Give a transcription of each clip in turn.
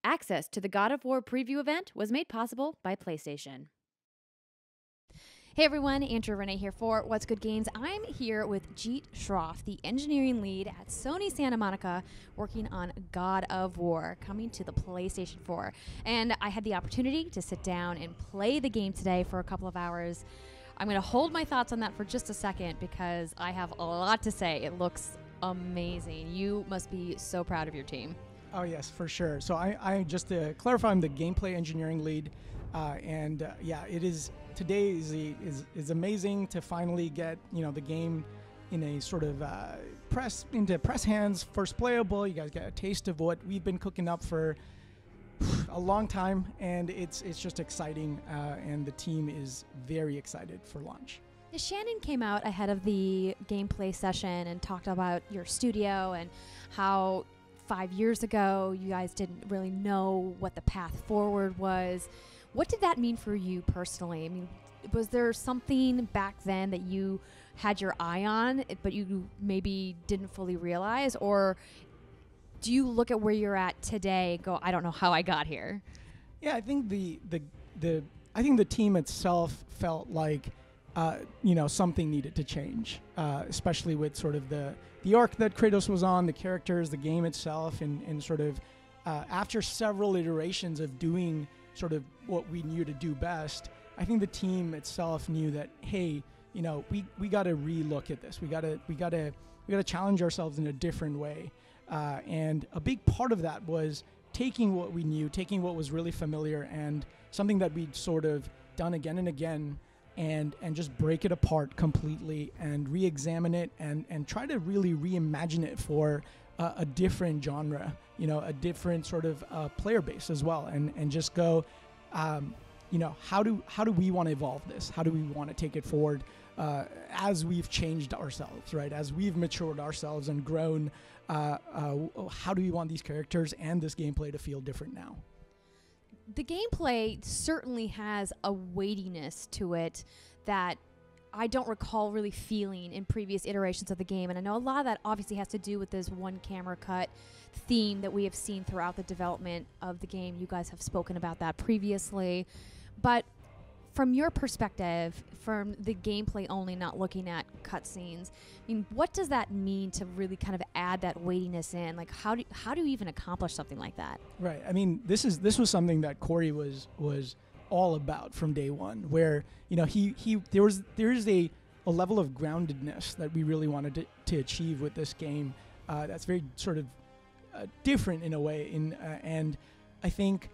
Access to the God of War preview event was made possible by PlayStation. Hey everyone, Andrea Rene here for What's Good Games. I'm here with Jeet Shroff, the engineering lead at Sony Santa Monica, working on God of War, coming to the PlayStation 4. And I had the opportunity to sit down and play the game today for a couple of hours. I'm going to hold my thoughts on that for just a second because I have a lot to say. It looks amazing. You must be so proud of your team. Oh yes, for sure. So I just to clarify, I'm the gameplay engineering lead, it is. Today is amazing to finally get the game in a sort of press hands, first playable. You guys get a taste of what we've been cooking up for a long time, and it's just exciting. And the team is very excited for launch. Shannon came out ahead of the gameplay session and talked about your studio and how 5 years ago you guys didn't really know what the path forward was. What did that mean for you personally? I mean, was there something back then that you had your eye on, but you maybe didn't fully realize? Or do you look at where you're at today and go, I don't know how I got here? Yeah, I think I think the team itself felt like something needed to change, especially with sort of the arc that Kratos was on, the characters, the game itself, and sort of after several iterations of doing sort of what we knew to do best, I think the team itself knew that, hey, we got to relook at this. We got to challenge ourselves in a different way. And a big part of that was taking what we knew, taking what was really familiar and something that we'd sort of done again and again, and just break it apart completely and re-examine it and try to really reimagine it for a different genre, a different sort of player base as well, and just go, how do we want to evolve this? How do we want to take it forward as we've changed ourselves, right? As we've matured ourselves and grown, how do we want these characters and this gameplay to feel different now? The gameplay certainly has a weightiness to it that I don't recall really feeling in previous iterations of the game. And I know a lot of that obviously has to do with this one camera cut theme that we have seen throughout the development of the game. You guys have spoken about that previously. But from your perspective, from the gameplay only, not looking at cutscenes, I mean, what does that mean to really kind of add that weightiness in? Like, how do you even accomplish something like that? Right. I mean, this was something that Cory was all about from day one, where there is a level of groundedness that we really wanted to achieve with this game. That's very sort of different in a way, and I think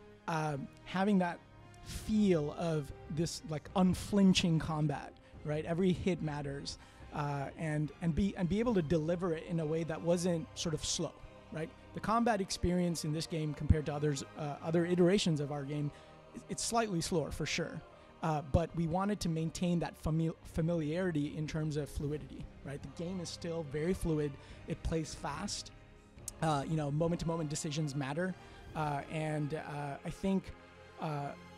having that feel of this like unflinching combat, right? Every hit matters, and be able to deliver it in a way that wasn't sort of slow, right? The combat experience in this game compared to other iterations of our game, it's slightly slower for sure, but we wanted to maintain that familiarity in terms of fluidity, right? The game is still very fluid. It plays fast. Moment-to-moment decisions matter, and I think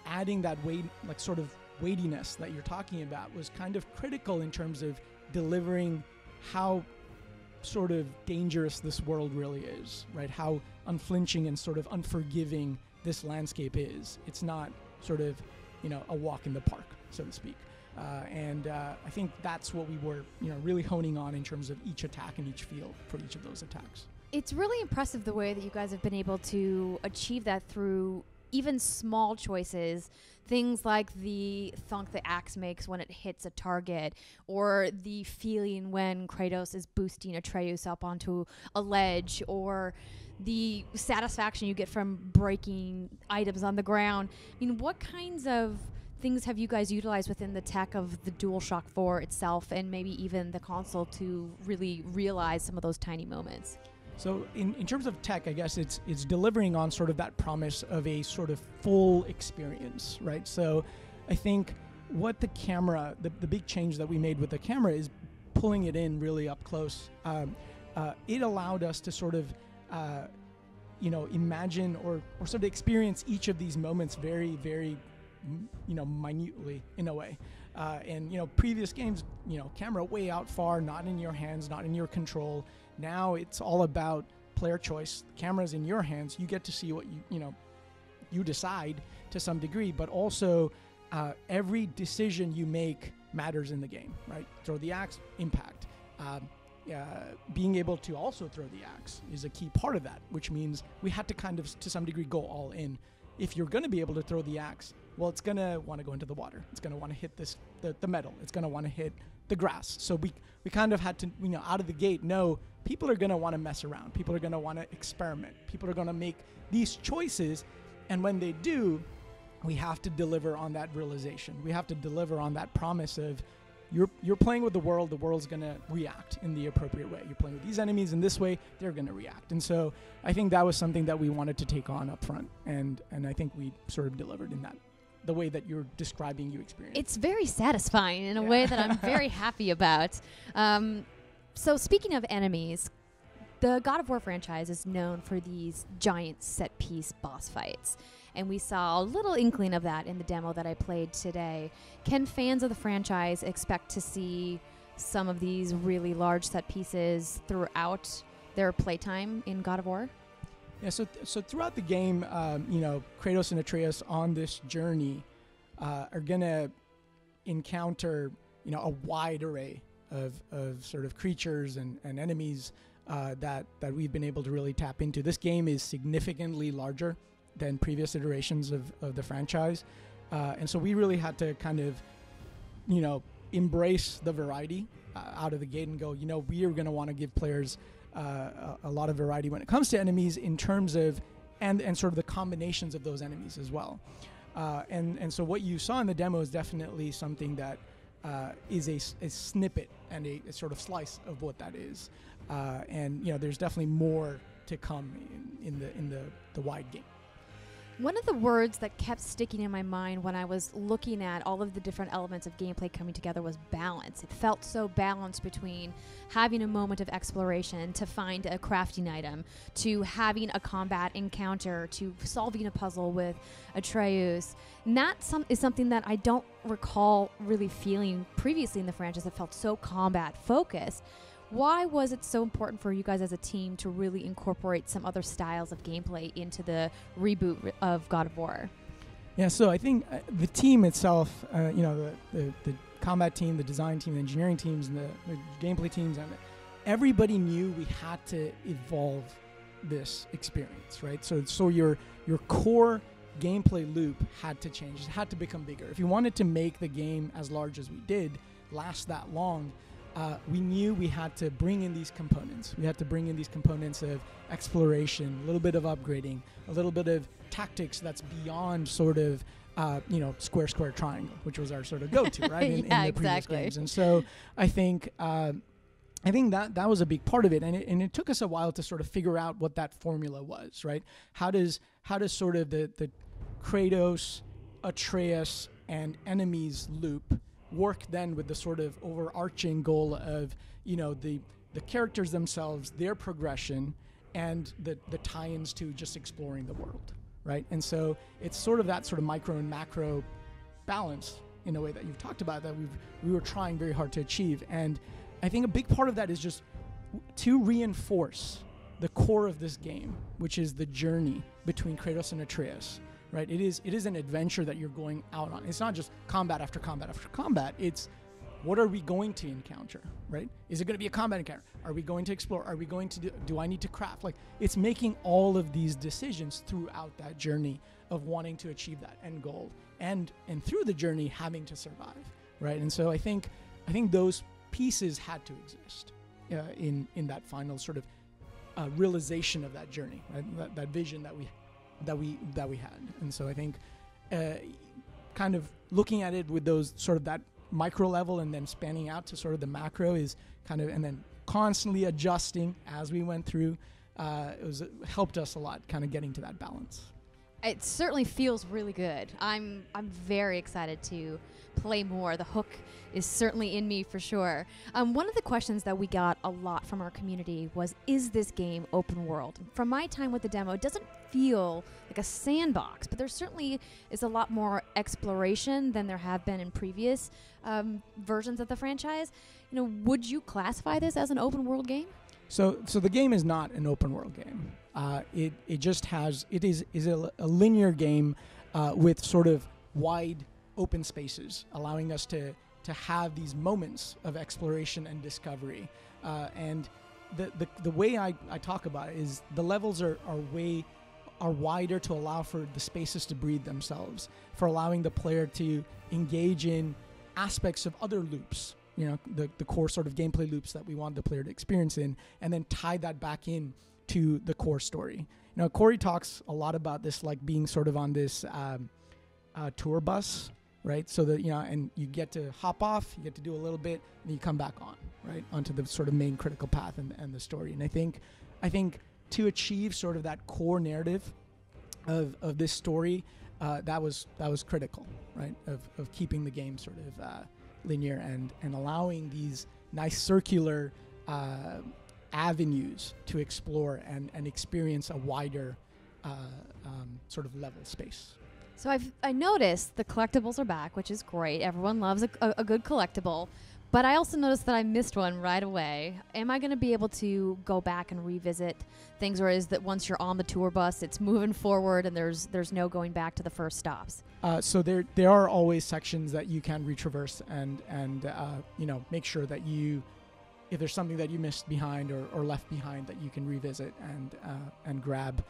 adding that sort of weightiness that you're talking about was kind of critical in terms of delivering how sort of dangerous this world really is, right? How unflinching and sort of unforgiving this landscape is. It's not sort of, a walk in the park, so to speak. And I think that's what we were, really honing on in terms of each attack and each feel for each of those attacks. It's really impressive the way that you guys have been able to achieve that through even small choices, things like the thunk the axe makes when it hits a target, or the feeling when Kratos is boosting Atreus up onto a ledge, or the satisfaction you get from breaking items on the ground. I mean, what kinds of things have you guys utilized within the tech of the DualShock 4 itself, and maybe even the console, to really realize some of those tiny moments? So in terms of tech, I guess it's delivering on sort of that promise of a sort of full experience, right? So I think what the camera, the big change that we made with the camera is pulling it in really up close. It allowed us to sort of, imagine or sort of experience each of these moments very, very, minutely in a way. And previous games, camera way out far, not in your hands, not in your control. Now it's all about player choice. The camera's in your hands. You get to see what you decide to some degree, but also every decision you make matters in the game, right? Throw the axe, impact. Being able to also throw the axe is a key part of that, which means we had to kind of, to some degree, go all in. If you're going to be able to throw the axe, well, it's going to want to go into the water. It's going to want to hit the metal. It's going to want to hit the grass. So we kind of had to, out of the gate, know people are going to want to mess around. People are going to want to experiment. People are going to make these choices. And when they do, we have to deliver on that realization. We have to deliver on that promise of you're playing with the world's going to react in the appropriate way. You're playing with these enemies in this way, they're going to react. And so I think that was something that we wanted to take on up front. And I think we sort of delivered in that, the way that you're describing you experience. It's very satisfying in a way that I'm very happy about. So speaking of enemies, the God of War franchise is known for these giant set-piece boss fights. And we saw a little inkling of that in the demo that I played today. Can fans of the franchise expect to see some of these really large set pieces throughout their playtime in God of War? Yeah, so throughout the game, Kratos and Atreus on this journey are going to encounter, a wide array of sort of creatures and enemies that we've been able to really tap into. This game is significantly larger than previous iterations of the franchise. And so we really had to kind of, embrace the variety out of the gate and go, we are going to want to give players a lot of variety when it comes to enemies in terms of, and sort of the combinations of those enemies as well. And so what you saw in the demo is definitely something that is a snippet and a sort of slice of what that is. And there's definitely more to come in the wide game. One of the words that kept sticking in my mind when I was looking at all of the different elements of gameplay coming together was balance. It felt so balanced between having a moment of exploration to find a crafting item, to having a combat encounter, to solving a puzzle with Atreus. And that is something that I don't recall really feeling previously in the franchise. It felt so combat focused. Why was it so important for you guys as a team to really incorporate some other styles of gameplay into the reboot of God of War? Yeah, so I think the team itself, the combat team, the design team, the engineering teams, and the gameplay teams, and everybody knew we had to evolve this experience, right? So your core gameplay loop had to change. It had to become bigger. If you wanted to make the game as large as we did, last that long, we knew we had to bring in these components. We had to bring in these components of exploration, a little bit of upgrading, a little bit of tactics that's beyond sort of, square, square, triangle, which was our sort of go-to, right? In the previous games. And so I think that was a big part of it. And it took us a while to sort of figure out what that formula was, right? How does sort of the Kratos, Atreus, and enemies loop work then with the sort of overarching goal of, the characters themselves, their progression, and the tie-ins to just exploring the world, right? And so it's sort of that sort of micro and macro balance in a way that you've talked about that we were trying very hard to achieve. And I think a big part of that is just to reinforce the core of this game, which is the journey between Kratos and Atreus. Right, it is an adventure that you're going out on. It's not just combat after combat after combat. It's what are we going to encounter, right? Is it going to be a combat encounter? Are we going to explore? Are we going to do I need to craft? Like, it's making all of these decisions throughout that journey of wanting to achieve that end goal, and through the journey having to survive, right? And so I think those pieces had to exist in that final sort of realization of that journey, right? That vision that we had. And so I think kind of looking at it with those sort of that micro level and then spanning out to sort of the macro is kind of, and then constantly adjusting as we went through, it helped us a lot kind of getting to that balance. It certainly feels really good. I'm very excited to play more. The hook is certainly in me for sure. One of the questions that we got a lot from our community was, is this game open world? From my time with the demo, it doesn't feel like a sandbox, but there certainly is a lot more exploration than there have been in previous versions of the franchise. Would you classify this as an open world game? So the game is not an open world game. It just has it is a linear game with sort of wide open spaces, allowing us to have these moments of exploration and discovery. And the way I talk about it is the levels are wider to allow for the spaces to breathe themselves, for allowing the player to engage in aspects of other loops, the core sort of gameplay loops that we want the player to experience in, and then tie that back in to the core story. Cory talks a lot about this, like being sort of on this tour bus, right? So that, and you get to hop off, you get to do a little bit, and you come back on, right, onto the sort of main critical path and the story. And I think to achieve sort of that core narrative of this story, that was critical, right? Of keeping the game sort of linear and allowing these nice circular avenues to explore and experience a wider sort of level space. So I noticed the collectibles are back, which is great. Everyone loves a good collectible. But I also noticed that I missed one right away. Am I going to be able to go back and revisit things, or is that once you're on the tour bus, it's moving forward and there's no going back to the first stops? So there are always sections that you can retraverse and make sure that if there's something that you missed behind or left behind, that you can revisit and grab.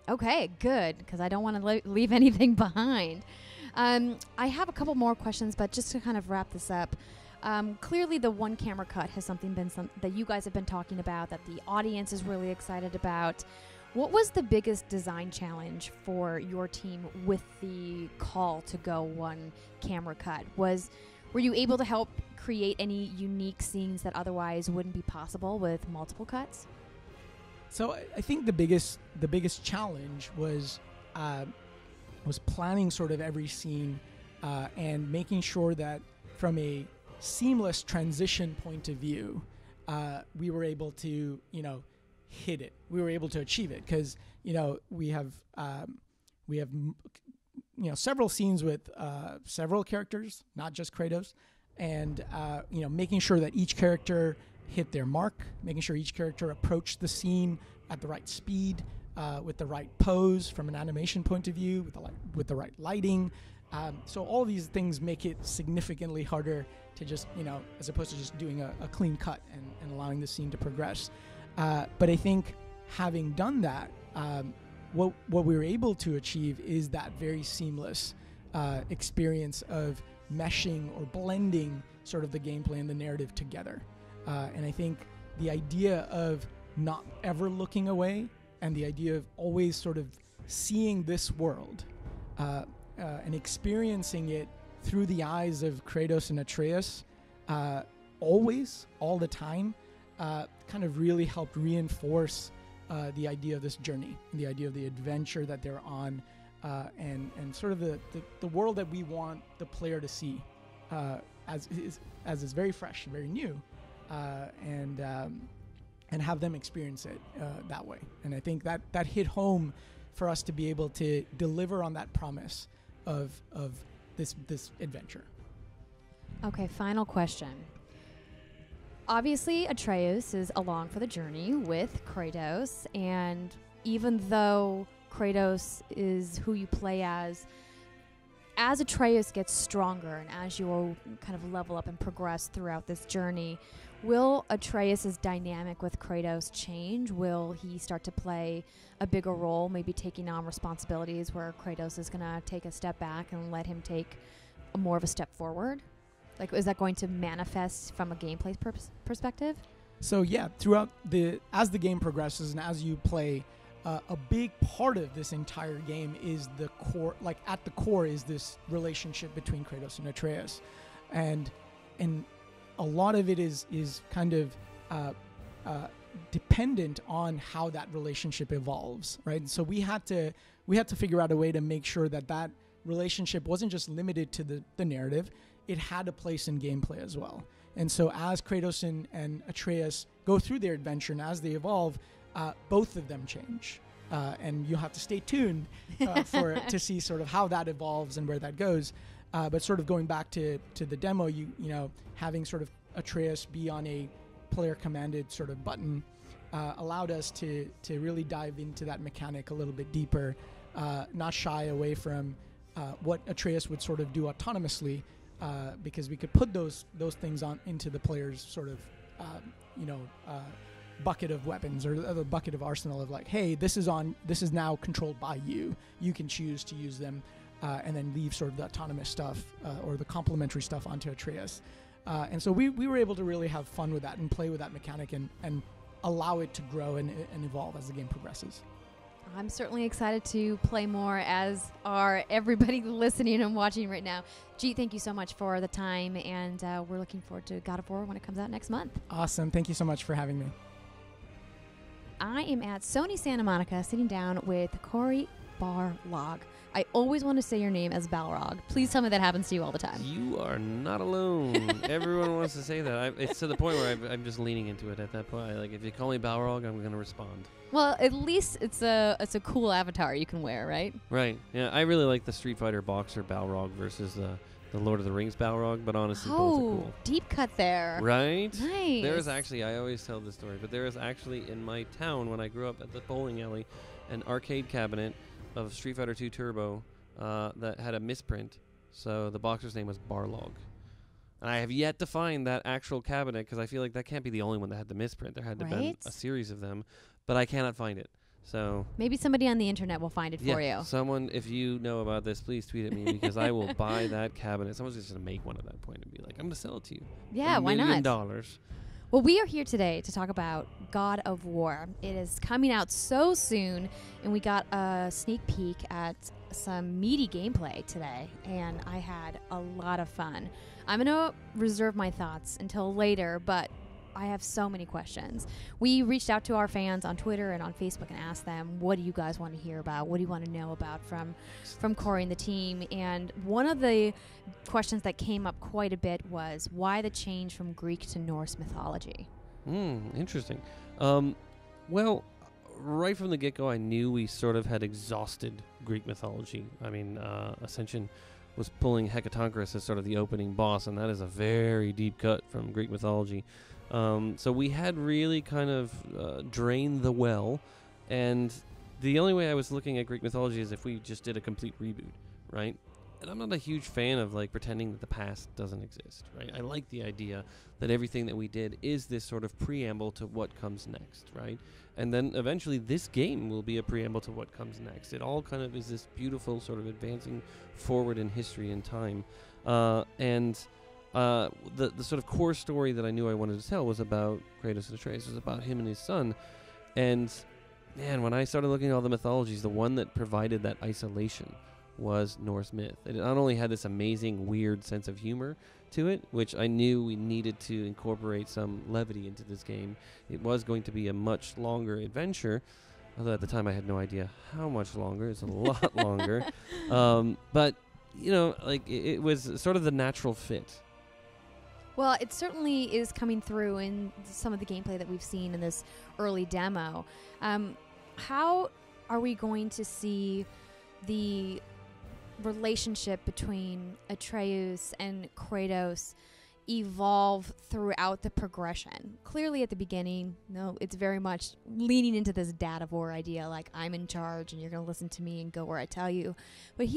Okay, good, because I don't want to leave anything behind. I have a couple more questions, but just to kind of wrap this up, clearly the one camera cut has been that you guys have been talking about, that the audience is really excited about. What was the biggest design challenge for your team with the call to go one camera cut? Were you able to help create any unique scenes that otherwise wouldn't be possible with multiple cuts? So I think the biggest challenge was planning sort of every scene and making sure that from a seamless transition point of view, we were able to hit it. We were able to achieve it because we have several scenes with several characters, not just Kratos, and making sure that each character hit their mark, making sure each character approached the scene at the right speed, with the right pose from an animation point of view, with the right lighting. So all these things make it significantly harder to just, as opposed to just doing a clean cut and allowing the scene to progress. But I think having done that, what we were able to achieve is that very seamless experience of meshing or blending sort of the gameplay and the narrative together. And I think the idea of not ever looking away and the idea of always sort of seeing this world and experiencing it through the eyes of Kratos and Atreus, always, all the time, kind of really helped reinforce the idea of this journey, the idea of the adventure that they're on, and sort of the world that we want the player to see as is very fresh, very new, and have them experience it that way. And I think that hit home for us to be able to deliver on that promise of this adventure. Okay, final question. Obviously, Atreus is along for the journey with Kratos, and even though Kratos is who you play as Atreus gets stronger and as you will kind of level up and progress throughout this journey, will Atreus' dynamic with Kratos change? Will he start to play a bigger role, maybe taking on responsibilities where Kratos is going to take a step back and let him take more of a step forward? Like, is that going to manifest from a gameplay perspective? So yeah, as the game progresses and as you play, a big part of this entire game is the core. Like at the core is this relationship between Kratos and Atreus, and a lot of it is kind of dependent on how that relationship evolves, right? And so we had to figure out a way to make sure that relationship wasn't just limited to the narrative. It had a place in gameplay as well. And so as Kratos and Atreus go through their adventure and as they evolve, both of them change. And you'll have to stay tuned to see sort of how that evolves and where that goes. But sort of going back to the demo, you know, having sort of Atreus be on a player commanded sort of button allowed us to really dive into that mechanic a little bit deeper, not shy away from what Atreus would sort of do autonomously, because we could put those things on into the player's sort of bucket of weapons, or the bucket of arsenal of like, hey, this is now controlled by you. You can choose to use them, and then leave sort of the autonomous stuff or the complementary stuff onto Atreus. And so we were able to really have fun with that and play with that mechanic and allow it to grow and evolve as the game progresses. I'm certainly excited to play more, as are everybody listening and watching right now. Jeet, thank you so much for the time, and we're looking forward to God of War when it comes out next month. Awesome. Thank you so much for having me. I am at Sony Santa Monica sitting down with Cory Barlog. I always want to say your name as Balrog. Please tell me that happens to you all the time. You are not alone. Everyone wants to say that. It's to the point where I'm just leaning into it at that point. Like, if you call me Balrog, I'm going to respond. Well, at least it's a cool avatar you can wear, right? Right. Yeah, I really like the Street Fighter boxer Balrog versus the Lord of the Rings Balrog, but honestly, both are cool. Deep cut there. Right? Nice. There is actually, I always tell this story, but there is actually in my town when I grew up at the bowling alley an arcade cabinet of Street Fighter 2 Turbo that had a misprint. So the boxer's name was Barlog. And I have yet to find that actual cabinet, because I feel like that can't be the only one that had the misprint. There had to be a series of them, but I cannot find it. So maybe somebody on the internet will find it for you. Someone, if you know about this, please tweet at me, because I will buy that cabinet. Someone's just going to make one at that point and be like, I'm going to sell it to you. Yeah, why not? $1 million. Well, we are here today to talk about God of War. It is coming out so soon, and we got a sneak peek at some meaty gameplay today, and I had a lot of fun. I'm going to reserve my thoughts until later, but I have so many questions. We reached out to our fans on Twitter and on Facebook and asked them, what do you guys want to hear about? What do you want to know about from Cory and the team? And one of the questions that came up quite a bit was, why the change from Greek to Norse mythology? Interesting. Well, right from the get-go, I knew we sort of had exhausted Greek mythology. I mean, Ascension was pulling Hecatonchirus as sort of the opening boss, and that is a very deep cut from Greek mythology. So we had really kind of drained the well, and the only way I was looking at Greek mythology is if we just did a complete reboot, right? And I'm not a huge fan of like pretending that the past doesn't exist, right? I like the idea that everything that we did is this sort of preamble to what comes next, right? And then eventually this game will be a preamble to what comes next. It all kind of is this beautiful sort of advancing forward in history and time. The sort of core story that I knew I wanted to tell was about Kratos and Atreus. It was about him and his son. And, man, when I started looking at all the mythologies, the one that provided that isolation was Norse myth. It not only had this amazing, weird sense of humor to it, which I knew we needed to incorporate some levity into this game. It was going to be a much longer adventure, although at the time I had no idea how much longer. It's a lot longer. But, you know, like, it was sort of the natural fit. Well, it certainly is coming through in some of the gameplay that we've seen in this early demo. How are we going to see the relationship between Atreus and Kratos evolve throughout the progression? Clearly at the beginning, no, it's very much leaning into this dad of war idea, like I'm in charge and you're going to listen to me and go where I tell you. But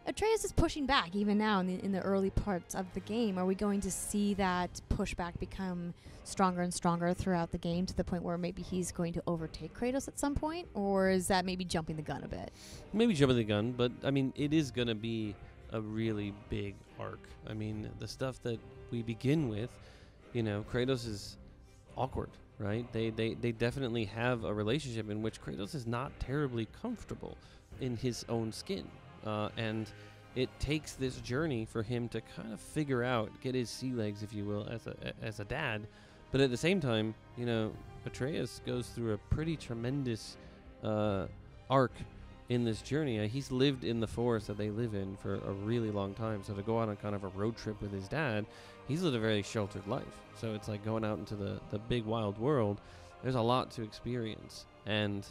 Atreus is pushing back even now in the early parts of the game. Are we going to see that pushback become stronger and stronger throughout the game to the point where maybe he's going to overtake Kratos at some point? Or is that maybe jumping the gun a bit? Maybe jumping the gun, but I mean, it is going to be a really big arc. I mean, the stuff that we begin with, you know, Kratos is awkward, right? They definitely have a relationship in which Kratos is not terribly comfortable in his own skin. And it takes this journey for him to kind of figure out, get his sea legs, if you will, as a dad. But at the same time, you know, Atreus goes through a pretty tremendous arc in this journey. He's lived in the forest that they live in for a really long time. So to go out on kind of a road trip with his dad, he's lived a very sheltered life. So it's like going out into the big wild world. There's a lot to experience. And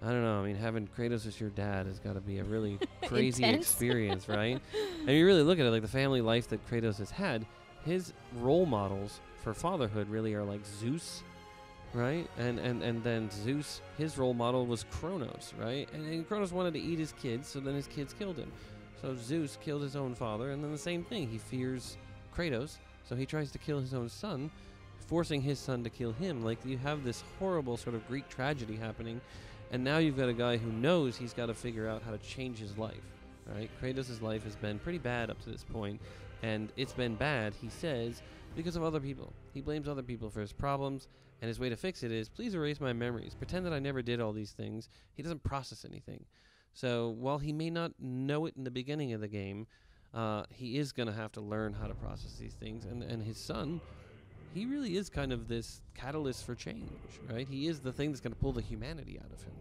I don't know. I mean, having Kratos as your dad has got to be a really crazy experience, right? And you really look at it, like the family life that Kratos has had, his role models for fatherhood really are like Zeus, right? And then Zeus, his role model was Kronos, right? And Kronos wanted to eat his kids, so then his kids killed him. So Zeus killed his own father, and then the same thing. He fears Kratos, so he tries to kill his own son, forcing his son to kill him. Like, you have this horrible sort of Greek tragedy happening, and now you've got a guy who knows he's got to figure out how to change his life, right? Kratos' life has been pretty bad up to this point, and it's been bad, he says, because of other people. He blames other people for his problems, and his way to fix it is, please erase my memories. Pretend that I never did all these things. He doesn't process anything. So while he may not know it in the beginning of the game, he is going to have to learn how to process these things. And his son, he really is kind of this catalyst for change, right? He is the thing that's going to pull the humanity out of him.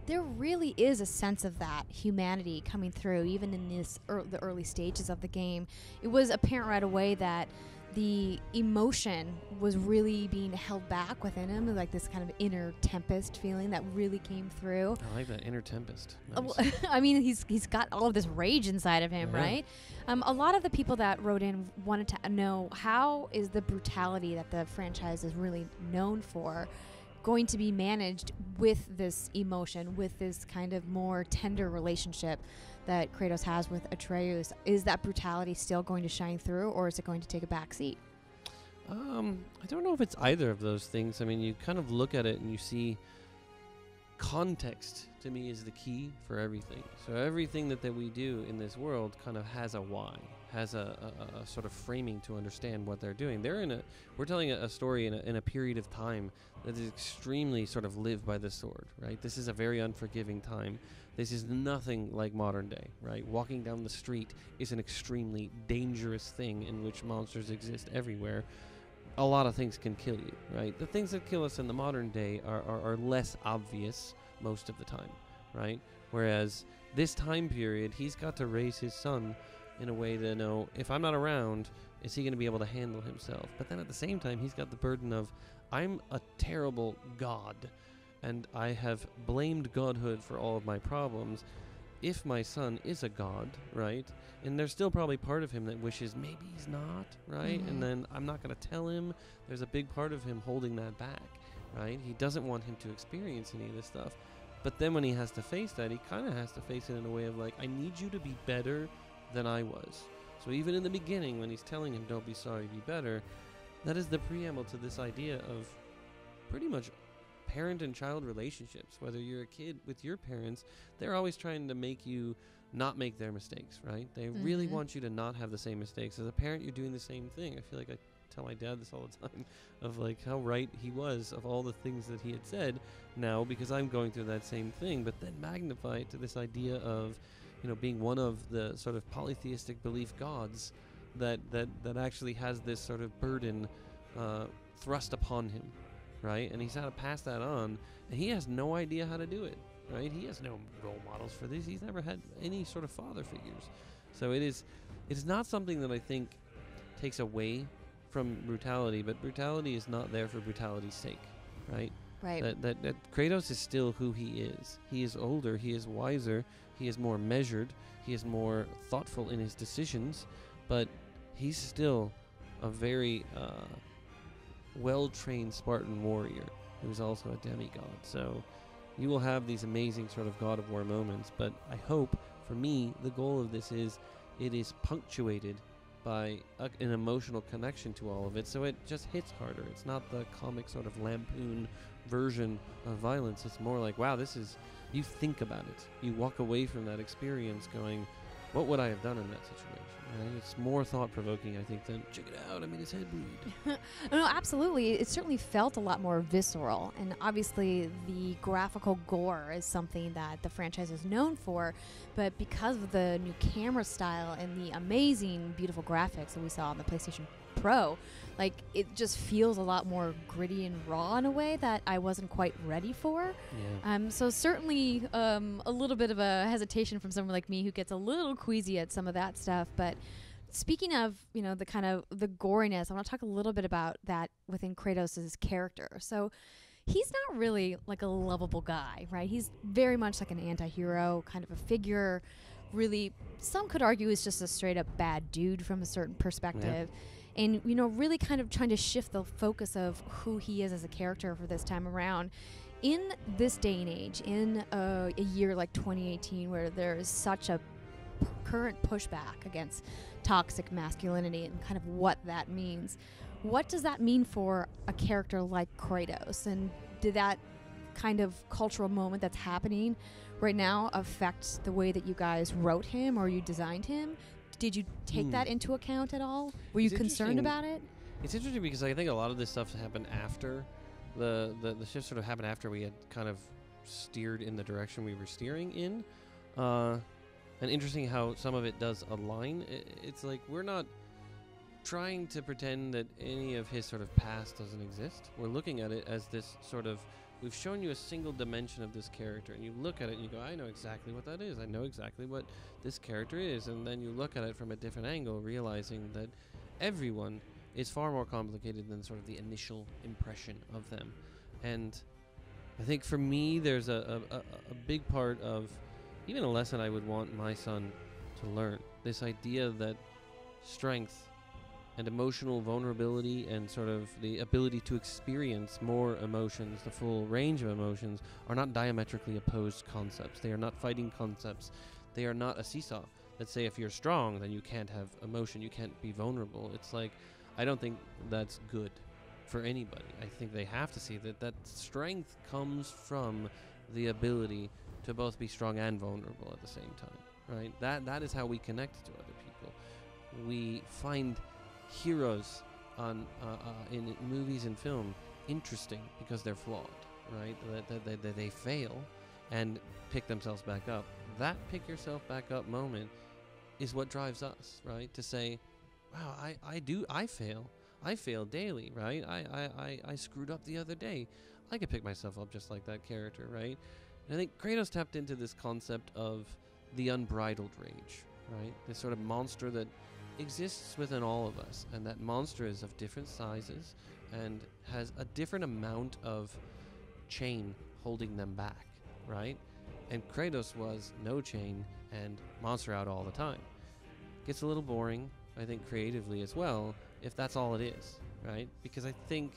There really is a sense of that humanity coming through, even in the early stages of the game. It was apparent right away that the emotion was really being held back within him, like this kind of inner tempest feeling that really came through. I like that, inner tempest. Nice. I mean, he's got all of this rage inside of him, right? A lot of the people that wrote in wanted to know, how is the brutality that the franchise is really known for going to be managed with this emotion, with this kind of more tender relationship that Kratos has with Atreus? Is that brutality still going to shine through, or is it going to take a back seat? I don't know if it's either of those things. I mean, you kind of look at it and you see context, to me, is the key for everything. So everything that we do in this world kind of has a why, has a sort of framing to understand what they're doing. We're telling a story in a period of time that is extremely sort of lived by the sword, right? This is a very unforgiving time. This is nothing like modern day, right? Walking down the street is an extremely dangerous thing in which monsters exist everywhere. A lot of things can kill you, right? The things that kill us in the modern day are less obvious most of the time, right? Whereas this time period, he's got to raise his son in a way to know, if I'm not around, is he going to be able to handle himself? But then at the same time, he's got the burden of, I'm a terrible god, and I have blamed godhood for all of my problems. If my son is a god, right, and there's still probably part of him that wishes maybe he's not, right, and then I'm not going to tell him. There's a big part of him holding that back, right? He doesn't want him to experience any of this stuff. But then when he has to face that, he kind of has to face it in a way of like, I need you to be better than I was. So even in the beginning, when he's telling him, don't be sorry, be better, that is the preamble to this idea of pretty much parent and child relationships. Whether you're a kid with your parents, they're always trying to make you not make their mistakes, right? They really want you to not have the same mistakes. As a parent, you're doing the same thing. I feel like I tell my dad this all the time, of like how right he was of all the things that he had said now, because I'm going through that same thing, but then magnify it to this idea of, you know, being one of the sort of polytheistic belief gods that actually has this sort of burden thrust upon him, right? And he's had to pass that on, and he has no idea how to do it, right? He has no role models for this. He's never had any sort of father figures. So it is not something that I think takes away from brutality, but brutality is not there for brutality's sake, right? Right. That Kratos is still who he is. He is older, he is wiser, he is more measured, he is more thoughtful in his decisions, but he's still a very well-trained Spartan warrior who's also a demigod. So you will have these amazing sort of God of War moments, but I hope, for me, the goal of this is it is punctuated by an emotional connection to all of it, so it just hits harder. It's not the comic sort of lampoon version of violence. It's more like, wow, this is, you think about it. You walk away from that experience going, what would I have done in that situation? Right? It's more thought-provoking, I think, than, check it out, I made his head bleed. No, absolutely. It certainly felt a lot more visceral. And obviously, the graphical gore is something that the franchise is known for. But because of the new camera style and the amazing, beautiful graphics that we saw on the PlayStation Pro, like, it just feels a lot more gritty and raw in a way that I wasn't quite ready for. Yeah. So certainly a little bit of a hesitation from someone like me who gets a little queasy at some of that stuff. But speaking of, you know, the kind of the goriness, I want to talk a little bit about that within Kratos' character. So he's not really like a lovable guy, right? He's very much like an anti-hero kind of a figure. Really, some could argue he's just a straight up bad dude from a certain perspective. Yeah. and really kind of trying to shift the focus of who he is as a character for this time around. In this day and age, in a year like 2018, where there is such a current pushback against toxic masculinity and kind of what that means, what does that mean for a character like Kratos? And did that kind of cultural moment that's happening right now affect the way that you guys wrote him or you designed him? Did you take that into account at all? Were you concerned about it? It's interesting because I think a lot of this stuff happened after the shift sort of happened after we had kind of steered in the direction we were steering in. And interesting how some of it does align. It's like we're not trying to pretend that any of his sort of past doesn't exist. We're looking at it as this sort of, we've shown you a single dimension of this character, and you look at it and you go, I know exactly what that is. I know exactly what this character is. And then you look at it from a different angle, realizing that everyone is far more complicated than sort of the initial impression of them. And I think for me, there's a big part of even a lesson I would want my son to learn. This idea that strength and emotional vulnerability and sort of the ability to experience more emotions, the full range of emotions, are not diametrically opposed concepts. They are not fighting concepts. They are not a seesaw. Let's say if you're strong, then you can't have emotion, you can't be vulnerable. It's like, I don't think that's good for anybody. I think they have to see that strength comes from the ability to both be strong and vulnerable at the same time, right? That is how we connect to other people. We find heroes in movies and film interesting because they're flawed, right? That they fail and pick themselves back up. That pick yourself back up moment is what drives us, right? To say, wow, I fail. I fail daily, right? I screwed up the other day. I could pick myself up just like that character, right? And I think Kratos tapped into this concept of the unbridled rage, right? This sort of monster that exists within all of us, and that monster is of different sizes and has a different amount of chain holding them back, right? And Kratos was no chain and monster out all the time. Gets a little boring, I think, creatively as well, if that's all it is, right? Because I think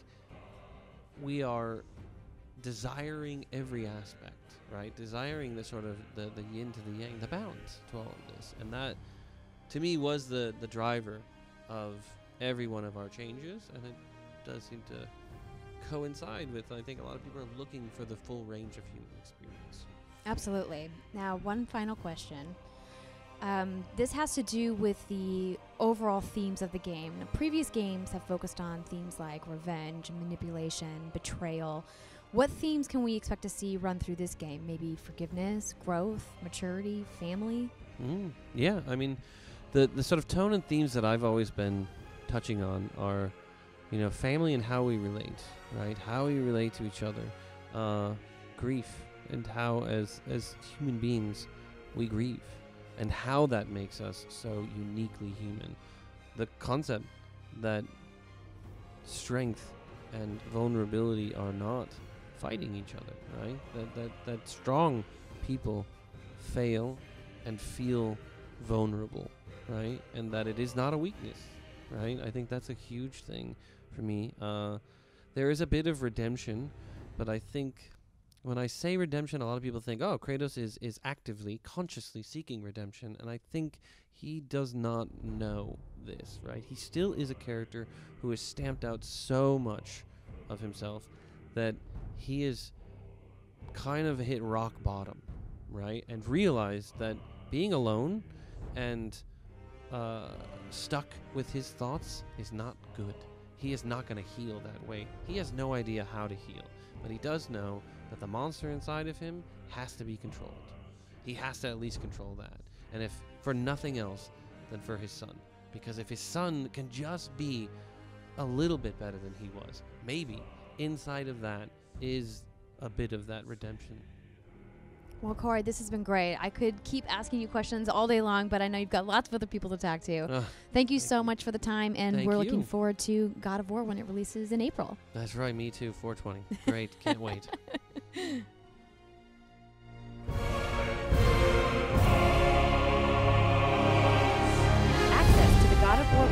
we are desiring every aspect, right? Desiring the sort of the yin to the yang, the balance to all of this. And that, to me, was the driver of every one of our changes. And it does seem to coincide with, I think, a lot of people are looking for the full range of human experience. Absolutely. Now, one final question. This has to do with the overall themes of the game. Now, previous games have focused on themes like revenge, manipulation, betrayal. What themes can we expect to see run through this game? Maybe forgiveness, growth, maturity, family? Yeah, I mean, the sort of tone and themes that I've always been touching on are, family and how we relate, right? How we relate to each other, grief, and how as human beings we grieve, and how that makes us so uniquely human. The concept that strength and vulnerability are not fighting each other, right? That strong people fail and feel vulnerable, right? And that it is not a weakness, right? I think that's a huge thing for me. There is a bit of redemption, but I think when I say redemption, a lot of people think, oh, Kratos is actively, consciously seeking redemption, and I think he does not know this, right? He still is a character who has stamped out so much of himself that he is kind of hit rock bottom, right? And realized that being alone and stuck with his thoughts is not good. He is not going to heal that way. He has no idea how to heal, but he does know that the monster inside of him has to be controlled. He has to at least control that. And if for nothing else than for his son. Because if his son can just be a little bit better than he was, maybe inside of that is a bit of that redemption. Well, Cory, this has been great. I could keep asking you questions all day long, but I know you've got lots of other people to talk to. Thank you so much for the time, and we're looking forward to God of War when it releases in April. That's right, me too, 420. Great, can't wait. Access to the God of War